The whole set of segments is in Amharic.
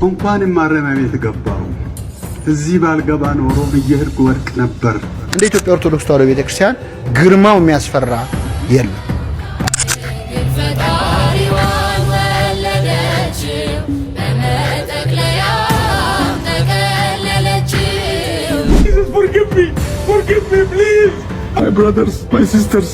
እንኳን ማረሚያ ቤት ገባው እዚህ ባልገባ ኖሮ በየህርጉ ወርቅ ነበር። እንደ ኢትዮጵያ ኦርቶዶክስ ተዋሕዶ ቤተክርስቲያን ግርማው የሚያስፈራ የለም። Forgive me, please. My brothers, my sisters,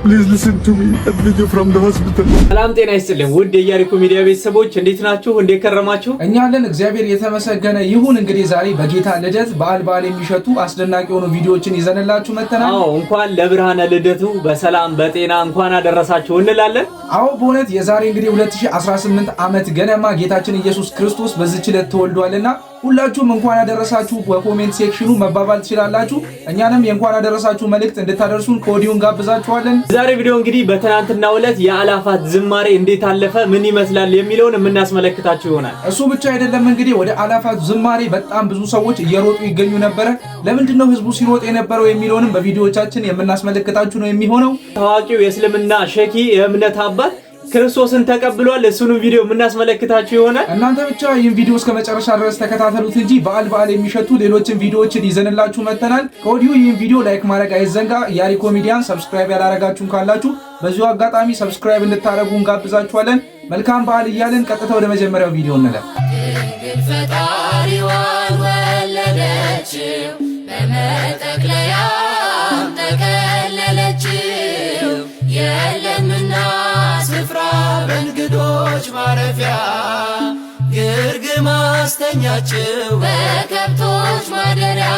please listen to me. That video from the hospital. ሰላም ጤና ይስጥልኝ ውድ የኢያሪኮ ሚዲያ ቤተሰቦች እንዴት ናችሁ? እንዴት ከረማችሁ? እኛ አለን እግዚአብሔር የተመሰገነ ይሁን። እንግዲህ ዛሬ በጌታ ልደት በዓል የሚሸቱ አስደናቂ የሆኑ ቪዲዮዎችን ይዘንላችሁ መተናል። አዎ እንኳን ለብርሃነ ልደቱ በሰላም በጤና እንኳን አደረሳችሁ እንላለን። አዎ በእውነት የዛሬ እንግዲህ 2018 ዓመት ገነማ ጌታችን ኢየሱስ ክርስቶስ በዚህች ዕለት ተወልዷልና ሁላችሁም እንኳን አደረሳችሁ በኮሜንት ሴክሽኑ መባባል ትችላላችሁ። እኛንም የእንኳን አደረሳችሁ መልእክት እንድታደርሱን ከወዲሁ ጋብዛችኋለን። ዛሬ ቪዲዮ እንግዲህ በትናንትናው ዕለት የአላፋት ዝማሬ እንዴት አለፈ ምን ይመስላል የሚለውን የምናስመለክታችሁ ይሆናል። እሱ ብቻ አይደለም እንግዲህ ወደ አላፋት ዝማሬ በጣም ብዙ ሰዎች እየሮጡ ይገኙ ነበር። ለምንድነው ህዝቡ ሲሮጥ የነበረው የሚለውንም በቪዲዮቻችን የምናስመለክታችሁ ነው የሚሆነው። ታዋቂው የእስልምና ሼኪ የእምነት አባት ክርስቶስን ተቀብሏል። እሱንም ቪዲዮ የምናስመለክታችሁ ይሆናል። እናንተ ብቻ ይህን ቪዲዮ እስከ መጨረሻ ድረስ ተከታተሉት እንጂ በዓል የሚሸቱ ሌሎችን ቪዲዮዎችን ይዘንላችሁ መተናል። ከወዲሁ ይህን ቪዲዮ ላይክ ማድረግ አይዘንጋ። ኢያሪኮ ሚዲያን ሰብስክራይብ ያላረጋችሁን ካላችሁ በዚሁ አጋጣሚ ሰብስክራይብ እንድታረጉ እንጋብዛችኋለን። መልካም በዓል እያልን ቀጥታ ወደ መጀመሪያው ቪዲዮ እንለፍ። ፈጣሪዋን ወለደችው በመጠቅለያ ተከለለችው የለምና ስፍራ በእንግዶች ማረፊያ ግርግም አስተኛችው በከብቶች ማደሪያ።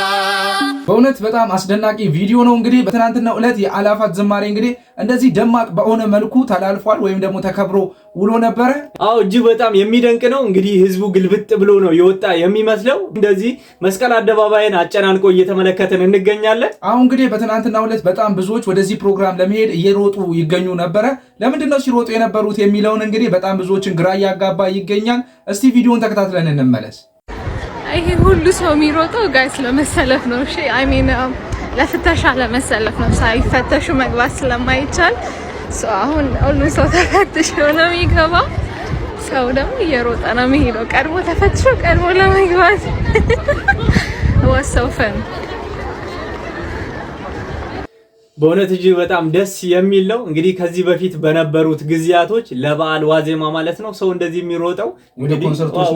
በእውነት በጣም አስደናቂ ቪዲዮ ነው። እንግዲህ በትናንትናው ዕለት የአላፋት ዝማሬ እንግዲህ እንደዚህ ደማቅ በሆነ መልኩ ተላልፏል ወይም ደግሞ ተከብሮ ውሎ ነበረ። አዎ እጅግ በጣም የሚደንቅ ነው። እንግዲህ ህዝቡ ግልብጥ ብሎ ነው የወጣ የሚመስለው። እንደዚህ መስቀል አደባባይን አጨናንቆ እየተመለከተን እንገኛለን። አሁን እንግዲህ በትናንትናው ዕለት በጣም ብዙዎች ወደዚህ ፕሮግራም ለመሄድ እየሮጡ ይገኙ ነበረ። ለምንድነው ሲሮጡ የነበሩት የሚለውን እንግዲህ በጣም ብዙዎችን ግራ ያጋባ ይገኛል። እስቲ ቪዲዮን ተከታትለን እንመለስ። ይሄ ሁሉ ሰው የሚሮጠው ጋይስ ለመሰለፍ ነው። እሺ አይ ሚን ለፍተሻ ለመሰለፍ ነው። ሳይፈተሹ መግባት ስለማይቻል አሁን ሁሉ ሰው ተፈትሾ ነው የሚገባው። ሰው ደግሞ እየሮጠ ነው የሚሄደው ቀድሞ ተፈትሾ ቀድሞ ለመግባት ወሰውፈን በእውነት እጅግ በጣም ደስ የሚል ነው። እንግዲህ ከዚህ በፊት በነበሩት ጊዜያቶች ለበዓል ዋዜማ ማለት ነው ሰው እንደዚህ የሚሮጠው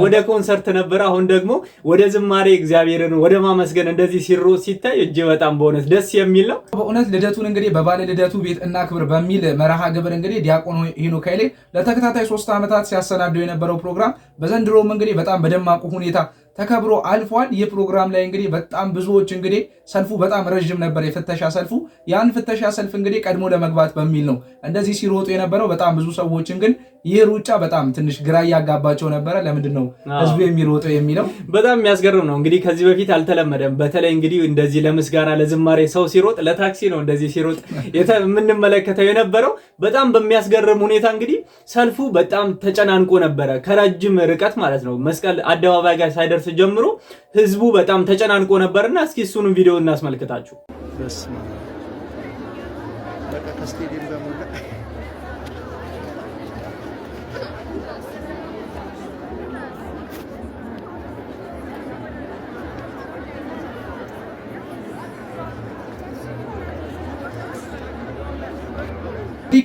ወደ ኮንሰርት ነበር። አሁን ደግሞ ወደ ዝማሬ እግዚአብሔርን ወደ ማመስገን እንደዚህ ሲሮጥ ሲታይ እጅግ በጣም በእውነት ደስ የሚል ነው። በእውነት ልደቱን እንግዲህ በባለ ልደቱ ቤት እናክብር በሚል መርሃ ግብር እንግዲህ ዲያቆን ሄኖክ ኃይሌ ለተከታታይ 3 ዓመታት ሲያሰናደው የነበረው ፕሮግራም በዘንድሮም እንግዲህ በጣም በደማቁ ሁኔታ ተከብሮ አልፏል። ይህ ፕሮግራም ላይ እንግዲህ በጣም ብዙዎች እንግዲህ ሰልፉ በጣም ረጅም ነበር የፍተሻ ሰልፉ። ያን ፍተሻ ሰልፍ እንግዲህ ቀድሞ ለመግባት በሚል ነው እንደዚህ ሲሮጡ የነበረው። በጣም ብዙ ሰዎችን ግን ይህ ሩጫ በጣም ትንሽ ግራ ያጋባቸው ነበረ። ለምንድን ነው ህዝቡ የሚሮጠው የሚለው በጣም የሚያስገርም ነው። እንግዲህ ከዚህ በፊት አልተለመደም። በተለይ እንግዲህ እንደዚህ ለምስጋና ለዝማሬ ሰው ሲሮጥ ለታክሲ ነው እንደዚህ ሲሮጥ የምንመለከተው የነበረው። በጣም በሚያስገርም ሁኔታ እንግዲህ ሰልፉ በጣም ተጨናንቆ ነበረ። ከረጅም ርቀት ማለት ነው መስቀል አደባባይ ጋር ሳይደርስ ጀምሮ ህዝቡ በጣም ተጨናንቆ ነበርና እስኪ እሱንም ቪዲዮ እናስመልክታችሁ።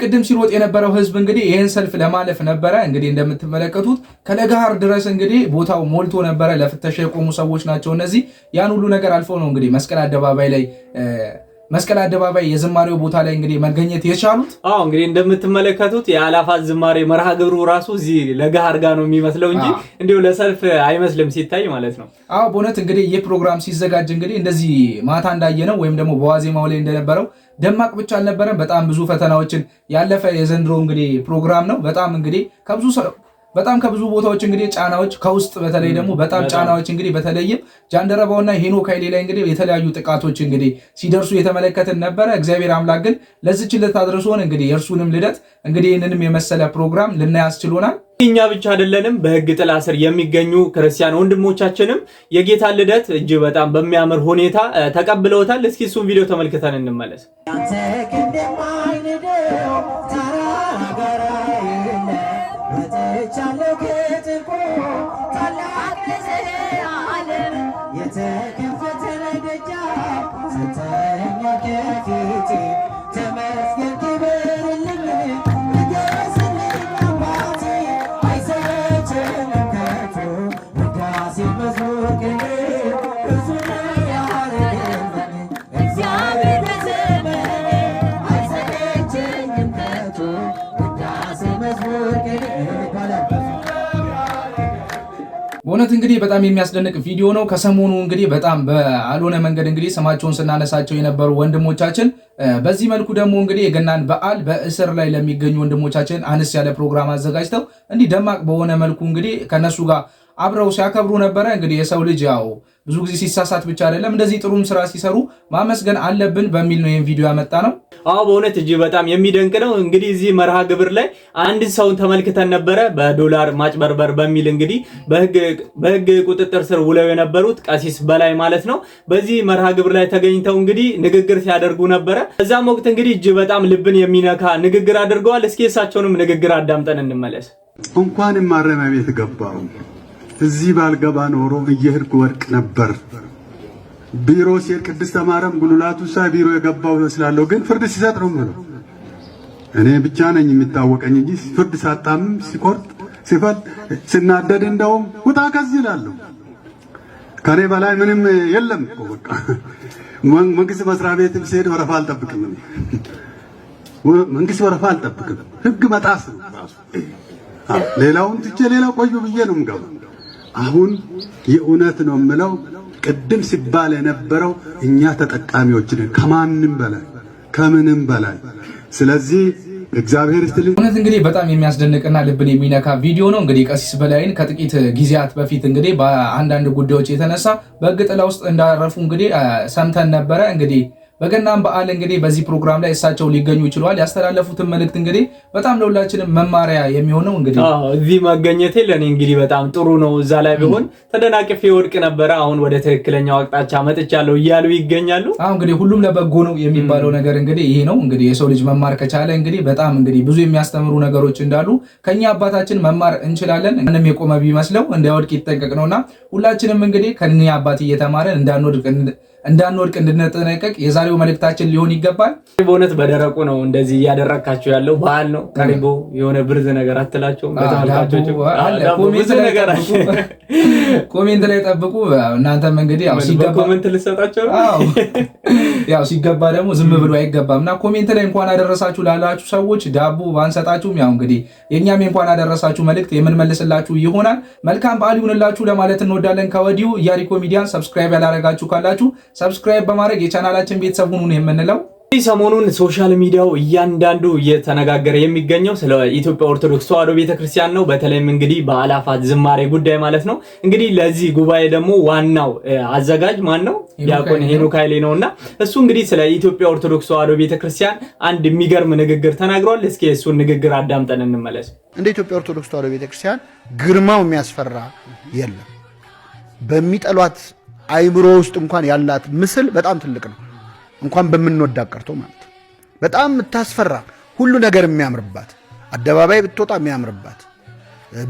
ቅድም ሲሮጥ የነበረው ህዝብ እንግዲህ ይሄን ሰልፍ ለማለፍ ነበረ። እንግዲህ እንደምትመለከቱት ከለጋሃር ድረስ እንግዲህ ቦታው ሞልቶ ነበረ። ለፍተሻ የቆሙ ሰዎች ናቸው እነዚህ። ያን ሁሉ ነገር አልፈው ነው እንግዲህ መስቀል አደባባይ የዝማሬው ቦታ ላይ እንግዲህ መገኘት የቻሉት። አዎ እንግዲህ እንደምትመለከቱት የአላፋት ዝማሬ መርሃ ግብሩ ራሱ እዚህ ለጋሃር ጋር ነው የሚመስለው እንጂ እንዲሁ ለሰልፍ አይመስልም ሲታይ ማለት ነው። አዎ በእውነት እንግዲህ ይህ ፕሮግራም ሲዘጋጅ እንግዲህ እንደዚህ ማታ እንዳየነው ወይም ደግሞ በዋዜማው ላይ እንደነበረው ደማቅ ብቻ አልነበረም። በጣም ብዙ ፈተናዎችን ያለፈ የዘንድሮ እንግዲህ ፕሮግራም ነው። በጣም ከብዙ ቦታዎች እንግዲህ ጫናዎች ከውስጥ በተለይ ደግሞ በጣም ጫናዎች እንግዲህ በተለይም ጃንደረባውና ሄኖክ ኃይሌ ላይ እንግዲህ የተለያዩ ጥቃቶች እንግዲህ ሲደርሱ የተመለከትን ነበረ። እግዚአብሔር አምላክ ግን ለዚህች ዕለት አድርሶን እንግዲህ የእርሱንም ልደት እንግዲህ ይህንንም የመሰለ ፕሮግራም ልናያስችሎናል። እኛ ብቻ አይደለንም በህግ ጥላ ስር የሚገኙ ክርስቲያን ወንድሞቻችንም የጌታን ልደት እጅግ በጣም በሚያምር ሁኔታ ተቀብለውታል። እስኪ እሱን ቪዲዮ ተመልክተን እንመለስ። Chalo que te በእውነት እንግዲህ በጣም የሚያስደንቅ ቪዲዮ ነው። ከሰሞኑ እንግዲህ በጣም በአልሆነ መንገድ እንግዲህ ስማቸውን ስናነሳቸው የነበሩ ወንድሞቻችን በዚህ መልኩ ደግሞ እንግዲህ የገናን በዓል በእስር ላይ ለሚገኙ ወንድሞቻችን አነስ ያለ ፕሮግራም አዘጋጅተው እንዲህ ደማቅ በሆነ መልኩ እንግዲህ ከነሱ ጋር አብረው ሲያከብሩ ነበረ። እንግዲህ የሰው ልጅ ያው ብዙ ጊዜ ሲሳሳት ብቻ አይደለም እንደዚህ ጥሩም ስራ ሲሰሩ ማመስገን አለብን በሚል ነው ይሄን ቪዲዮ ያመጣ ነው። አዎ በእውነት እጅግ በጣም የሚደንቅ ነው። እንግዲህ እዚህ መርሃ ግብር ላይ አንድ ሰውን ተመልክተን ነበረ በዶላር ማጭበርበር በሚል እንግዲህ በህግ ቁጥጥር ስር ውለው የነበሩት ቀሲስ በላይ ማለት ነው። በዚህ መርሃ ግብር ላይ ተገኝተው እንግዲህ ንግግር ሲያደርጉ ነበረ። በዛም ወቅት እንግዲህ እጅግ በጣም ልብን የሚነካ ንግግር አድርገዋል። እስኪ እሳቸውንም ንግግር አዳምጠን እንመለስ። እንኳንም ማረሚያ ቤት ገባው እዚህ ባልገባ ኖሮ እየሄድኩ ወርቅ ነበር። ቢሮ ሲል ቅድስተ ማርያም ጉልላቱ ሳይ ቢሮ የገባው ስላለው ግን ፍርድ ሲሰጥ ነው ማለት እኔ ብቻ ነኝ የሚታወቀኝ እንጂ ፍርድ ሳጣም ሲቆርጥ ሲፈል ሲናደድ እንደውም ውጣ ከዚህ ይላል። ከኔ በላይ ምንም የለም እኮ በቃ መንግስት መስሪያ ቤትም ሲሄድ ወረፋ አልጠብቅም። መንግስት ወረፋ አልጠብቅም። ህግ መጣስ ነው ራሱ። ሌላውን ትቼ ሌላ ቆዩ ብዬ ነው የምገባው። አሁን የእውነት ነው የምለው ቅድም ሲባል የነበረው እኛ ተጠቃሚዎች ነን ከማንም በላይ ከምንም በላይ። ስለዚህ እግዚአብሔር ይስጥልኝ። እውነት እንግዲህ በጣም የሚያስደንቅና ልብን የሚነካ ቪዲዮ ነው። እንግዲህ ቀሲስ በላይን ከጥቂት ጊዜያት በፊት እንግዲህ በአንዳንድ ጉዳዮች የተነሳ በሕግ ጥላ ውስጥ እንዳረፉ እንግዲህ ሰምተን ነበረ። እንግዲህ በገናም በዓል እንግዲህ በዚህ ፕሮግራም ላይ እሳቸው ሊገኙ ይችላል። ያስተላለፉትን መልእክት እንግዲህ በጣም ለሁላችንም መማሪያ የሚሆነው እንግዲህ እዚህ መገኘቴ ለኔ እንግዲህ በጣም ጥሩ ነው። እዛ ላይ ቢሆን ተደናቅፌ ወድቅ ነበረ። አሁን ወደ ትክክለኛው አቅጣጫ መጥቻለሁ እያሉ ይገኛሉ። እንግዲህ ሁሉም ለበጎ ነው የሚባለው ነገር እንግዲህ ይሄ ነው። እንግዲህ የሰው ልጅ መማር ከቻለ እንግዲህ በጣም እንግዲህ ብዙ የሚያስተምሩ ነገሮች እንዳሉ ከኛ አባታችን መማር እንችላለን። ምንም የቆመ ቢመስለው እንዳይወድቅ ይጠንቀቅ ነውና ሁላችንም እንግዲህ ከኛ አባት እየተማረን እንዳንወድቅ እንድንጠነቀቅ የዛሬው መልእክታችን ሊሆን ይገባል። በእውነት በደረቁ ነው እንደዚህ እያደረካችሁ ያለው በዓል ነው። ቀሪቦ የሆነ ብርዝ ነገር አትላቸውም። በተመልካቾች ኮሜንት ላይ ጠብቁ። እናንተም እንግዲህ ያው ሲገባ ኮሜንት ልሰጣቸው ያው ሲገባ ደግሞ ዝም ብሎ አይገባምና ኮሜንት ላይ እንኳን አደረሳችሁ ላላችሁ ሰዎች ዳቦ ባንሰጣችሁም ያው እንግዲህ የኛም እንኳን አደረሳችሁ መልእክት የምንመልስላችሁ ይሆናል። መልካም በዓል ይሁንላችሁ ለማለት እንወዳለን። ከወዲሁ ኢያሪኮ ሚዲያን ሰብስክራይብ ያላረጋችሁ ካላችሁ ሰብስክራይብ በማድረግ የቻናላችን ቤተሰብ ሁኑ የምንለው። ሰሞኑን ሶሻል ሚዲያው እያንዳንዱ እየተነጋገረ የሚገኘው ስለ ኢትዮጵያ ኦርቶዶክስ ተዋሕዶ ቤተክርስቲያን ነው። በተለይም እንግዲህ በአላፋት ዝማሬ ጉዳይ ማለት ነው። እንግዲህ ለዚህ ጉባኤ ደግሞ ዋናው አዘጋጅ ማን ነው? ዲያቆን ሄኖክ ኃይሌ ነውና እሱ እንግዲህ ስለ ኢትዮጵያ ኦርቶዶክስ ተዋሕዶ ቤተክርስቲያን አንድ የሚገርም ንግግር ተናግሯል። እስኪ እሱን ንግግር አዳምጠን እንመለስ። እንደ ኢትዮጵያ ኦርቶዶክስ ተዋሕዶ ቤተክርስቲያን ግርማው የሚያስፈራ የለም። በሚጠሏት አይምሮ ውስጥ እንኳን ያላት ምስል በጣም ትልቅ ነው። እንኳን በምንወዳት ቀርቶ ማለት በጣም የምታስፈራ ሁሉ ነገር የሚያምርባት አደባባይ ብትወጣ የሚያምርባት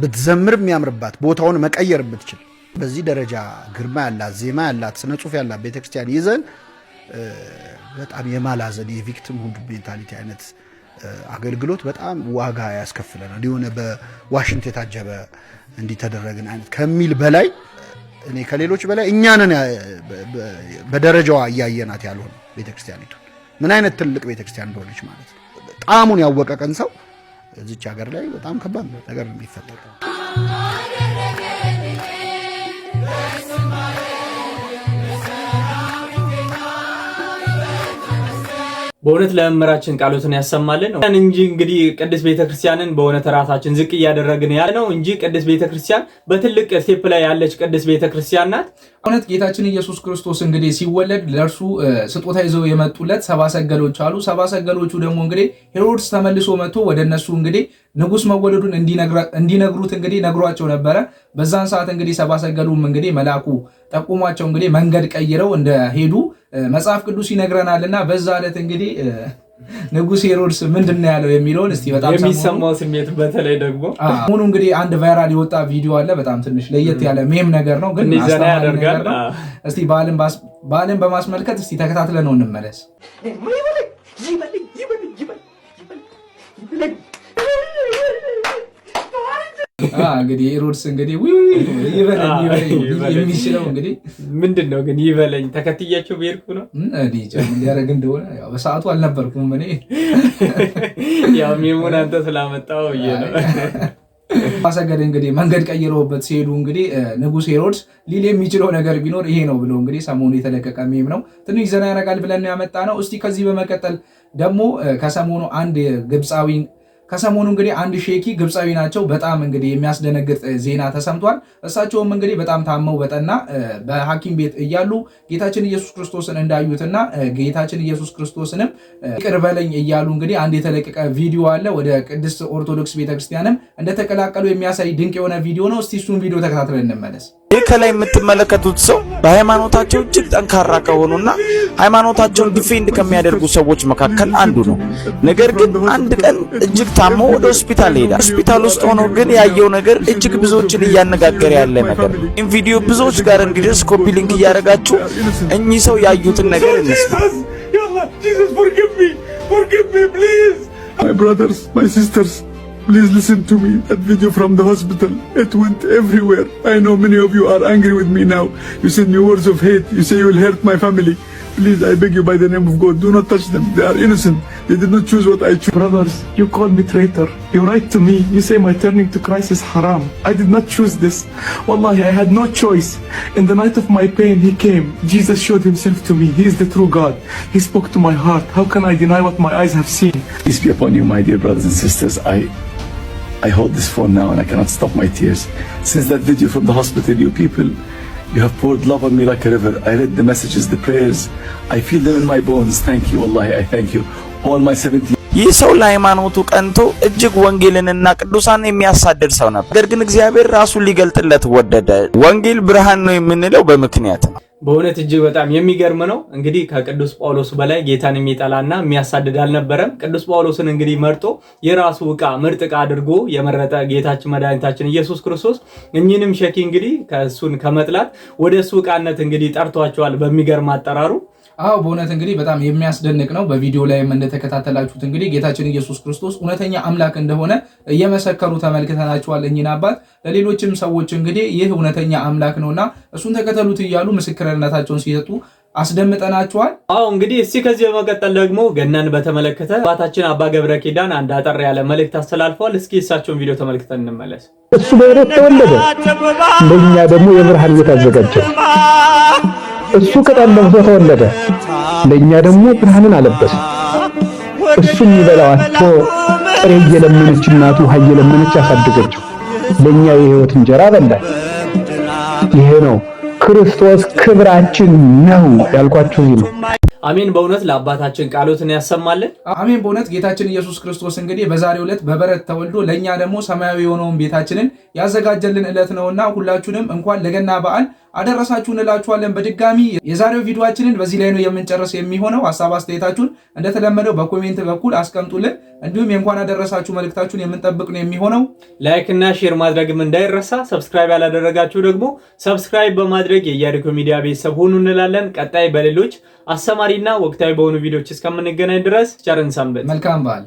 ብትዘምር የሚያምርባት ቦታውን መቀየር ብትችል በዚህ ደረጃ ግርማ ያላት ዜማ ያላት ስነ ጽሁፍ ያላት ቤተክርስቲያን ይዘን በጣም የማላዘን የቪክቲም ሁሉ ሜንታሊቲ አይነት አገልግሎት በጣም ዋጋ ያስከፍለናል። የሆነ በዋሽንት የታጀበ እንዲተደረግን አይነት ከሚል በላይ እኔ ከሌሎች በላይ እኛንን በደረጃዋ እያየናት ያልሆነ ቤተክርስቲያኒቱ ምን አይነት ትልቅ ቤተክርስቲያን እንደሆነች ማለት ነው። ጣዕሙን ያወቀ ቀን ሰው እዚች ሀገር ላይ በጣም ከባድ ነገር ነው የሚፈጠረው። በእውነት ለመምህራችን ቃሎትን ያሰማልን እንጂ እንግዲህ ቅድስት ቤተክርስቲያንን በእውነት ራሳችን ዝቅ እያደረግን ያለ ነው እንጂ ቅድስት ቤተክርስቲያን በትልቅ ስቴፕ ላይ ያለች ቅድስት ቤተክርስቲያን ናት። እውነት ጌታችን ኢየሱስ ክርስቶስ እንግዲህ ሲወለድ ለእርሱ ስጦታ ይዘው የመጡለት ሰብአ ሰገሎች አሉ። ሰብአ ሰገሎቹ ደግሞ እንግዲህ ሄሮድስ ተመልሶ መጥቶ ወደ እነሱ እንግዲህ ንጉስ መወለዱን እንዲነግሩት እንግዲህ ነግሯቸው ነበረ። በዛን ሰዓት እንግዲህ ሰብአ ሰገሉም እንግዲህ መልአኩ ጠቁሟቸው እንግዲህ መንገድ ቀይረው እንደሄዱ መጽሐፍ ቅዱስ ይነግረናልና በዛ ዕለት እንግዲህ ንጉስ ሄሮድስ ምንድነው ያለው የሚለውን እስቲ በጣም የሚሰማው ስሜት በተለይ ደግሞ አሁን እንግዲህ አንድ ቫይራል የወጣ ቪዲዮ አለ። በጣም ትንሽ ለየት ያለ ሜም ነገር ነው ግን አስተማሪ ነገር ነው። እስቲ በዓልን በማስመልከት እስቲ ተከታትለን ነው እንመለስ። እንግዲህ ሄሮድስ እንግዲህ ይበለኝ የሚችለው እንግዲህ ምንድነው ግን ይበለኝ ተከትያቸው በሄድኩ ነው ሊያደርግ እንደሆነ ያው በሰዓቱ አልነበርኩም እኔ ያው ሚሙን አንተ ስላመጣው ነው ማሰገድ እንግዲህ መንገድ ቀይረውበት ሲሄዱ እንግዲህ ንጉስ ሄሮድስ ሊል የሚችለው ነገር ቢኖር ይሄ ነው ብሎ እንግዲህ ሰሞኑ የተለቀቀ ሜም ነው። ትንሽ ዘና ያረጋል ብለን ያመጣ ነው። እስቲ ከዚህ በመቀጠል ደግሞ ከሰሞኑ እንግዲህ አንድ ሼኪ ግብፃዊ ናቸው። በጣም እንግዲህ የሚያስደነግጥ ዜና ተሰምቷል። እሳቸውም እንግዲህ በጣም ታመው በጠና በሐኪም ቤት እያሉ ጌታችን ኢየሱስ ክርስቶስን እንዳዩትና ጌታችን ኢየሱስ ክርስቶስንም ይቅር በለኝ እያሉ እንግዲህ አንድ የተለቀቀ ቪዲዮ አለ። ወደ ቅድስት ኦርቶዶክስ ቤተክርስቲያንም እንደተቀላቀሉ የሚያሳይ ድንቅ የሆነ ቪዲዮ ነው። እስቲ እሱን ቪዲዮ ተከታትለን እንመለስ። ይህ ከላይ የምትመለከቱት ሰው በሃይማኖታቸው እጅግ ጠንካራ ከሆኑና ሃይማኖታቸውን ዲፌንድ ከሚያደርጉ ሰዎች መካከል አንዱ ነው። ነገር ግን አንድ ቀን እጅግ ታሞ ወደ ሆስፒታል ሄዳ ሆስፒታል ውስጥ ሆኖ ግን ያየው ነገር እጅግ ብዙዎችን እያነጋገረ ያለ ነገር ነው። ይህን ቪዲዮ ብዙዎች ጋር እንግዲህ ኮፒ ሊንክ እያደረጋችሁ እኚህ ሰው ያዩትን ነገር እንስማ። My brothers, my sisters, please listen to me. That video from the hospital, it went everywhere. I know many of you are angry with me now. You send me words of hate. You say you will hurt my family. Please, I beg you by the name of God, do not touch them. They are innocent. They did not choose what I chose. Brothers, you call me traitor. You write to me. You say my turning to Christ is haram. I did not choose this. Wallahi, I had no choice. In the night of my pain, He came. Jesus showed Himself to me. He is the true God. He spoke to my heart. How can I deny what my eyes have seen? Peace be upon you, my dear brothers and sisters. I hold this phone now and I cannot stop my tears. Since that video from the hospital, you people, you have poured love on me like a river. I read the messages, the prayers. I feel them in my bones. Thank you, Wallahi, I thank you. All my 70. ይህ ሰው ለሃይማኖቱ ቀንቶ እጅግ ወንጌልንና ቅዱሳን የሚያሳድድ ሰው ነበር። ነገር ግን እግዚአብሔር ራሱን ሊገልጥለት ወደደ። ወንጌል ብርሃን ነው የምንለው በምክንያት ነው። በእውነት እጅግ በጣም የሚገርም ነው። እንግዲህ ከቅዱስ ጳውሎስ በላይ ጌታን የሚጠላና የሚያሳድድ አልነበረም። ቅዱስ ጳውሎስን እንግዲህ መርጦ የራሱ ምርጥ ዕቃ አድርጎ የመረጠ ጌታችን መድኃኒታችን ኢየሱስ ክርስቶስ እኚህንም ሸኪ እንግዲህ ከእሱን ከመጥላት ወደ እሱ ዕቃነት እንግዲህ ጠርቷቸዋል በሚገርም አጠራሩ። አዎ በእውነት እንግዲህ በጣም የሚያስደንቅ ነው። በቪዲዮ ላይም እንደተከታተላችሁት እንግዲህ ጌታችን ኢየሱስ ክርስቶስ እውነተኛ አምላክ እንደሆነ እየመሰከሩ ተመልክተናቸዋል እኚህን አባት። ለሌሎችም ሰዎች እንግዲህ ይህ እውነተኛ አምላክ ነውና እሱን ተከተሉት እያሉ ምስክርነታቸውን ሲሰጡ አስደምጠናቸዋል። አዎ እንግዲህ እስቲ ከዚህ በመቀጠል ደግሞ ገናን በተመለከተ አባታችን አባ ገብረ ኪዳን አንድ አጠር ያለ መልእክት አስተላልፈዋል። እስኪ እሳቸውን ቪዲዮ ተመልክተን እንመለስ። እሱ በዕለት ተወለደ፣ ለኛ ደግሞ የብርሃን ቤት አዘጋጀ። እሱ ቅጠል ለብሶ ተወለደ፣ ለኛ ደግሞ ብርሃንን አለበሰ። እሱ የሚበላው አጥቶ ጥሬ እየለመነች እናቱ ውሃ እየለመነች ያሳደገችው፣ ለኛ የሕይወት እንጀራ በላን። ይሄ ነው ክርስቶስ ክብራችን ነው ያልኳችሁ ይሄ ነው። አሜን። በእውነት ለአባታችን ቃሎትን ያሰማልን። አሜን። በእውነት ጌታችን ኢየሱስ ክርስቶስ እንግዲህ በዛሬው ዕለት በበረት ተወልዶ ለኛ ደግሞ ሰማያዊ የሆነውን ቤታችንን ያዘጋጀልን ዕለት ነውና ሁላችሁንም እንኳን ለገና በዓል አደረሳችሁ እንላችኋለን። በድጋሚ የዛሬው ቪዲዮአችንን በዚህ ላይ ነው የምንጨርስ የሚሆነው። ሐሳብ አስተያየታችሁን እንደተለመደው በኮሜንት በኩል አስቀምጡልን። እንዲሁም የእንኳን አደረሳችሁ መልእክታችሁን የምንጠብቅ ነው የሚሆነው። ላይክ እና ሼር ማድረግም እንዳይረሳ። ሰብስክራይብ ያላደረጋችሁ ደግሞ ሰብስክራይብ በማድረግ የኢያሪኮ ሚዲያ ቤተሰብ ሁኑ እንላለን። ቀጣይ በሌሎች አስተማሪና ወቅታዊ በሆኑ ቪዲዮዎች እስከምንገናኝ ድረስ ቸርን ሰንብት። መልካም በዓል።